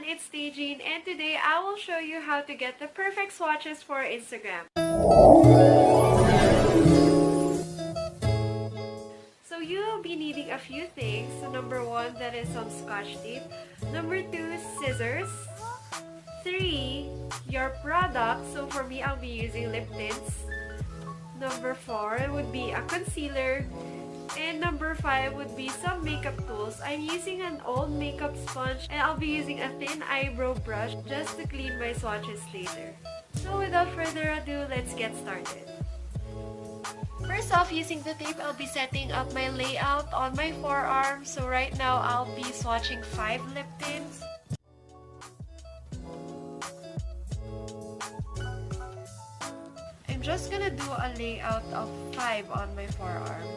it's Staging, and today I will show you how to get the perfect swatches for Instagram. So you will be needing a few things. So number 1, that is some scotch tape. Number 2, scissors. 3, your product. So for me, I'll be using lip tints. Number 4 would be a concealer. And number 5 would be some makeup tools. I'm using an old makeup sponge and I'll be using a thin eyebrow brush just to clean my swatches later. So without further ado, let's get started. First off, using the tape, I'll be setting up my layout on my forearm. So right now, I'll be swatching 5 lip tints. I'm just gonna do a layout of 5 on my forearm.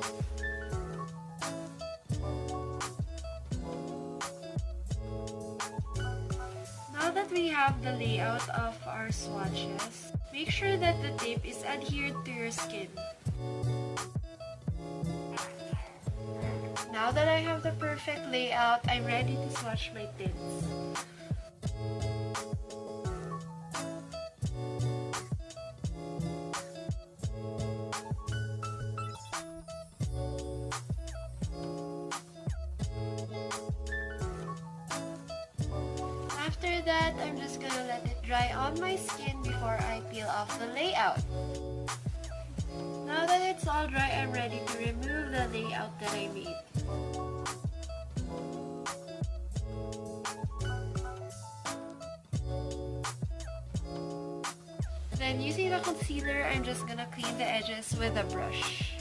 Now that we have the layout of our swatches, make sure that the tape is adhered to your skin. Now that I have the perfect layout, I'm ready to swatch my tints. After that, I'm just gonna let it dry on my skin before I peel off the layout. Now that it's all dry, I'm ready to remove the layout that I made. Then using the concealer, I'm just gonna clean the edges with a brush.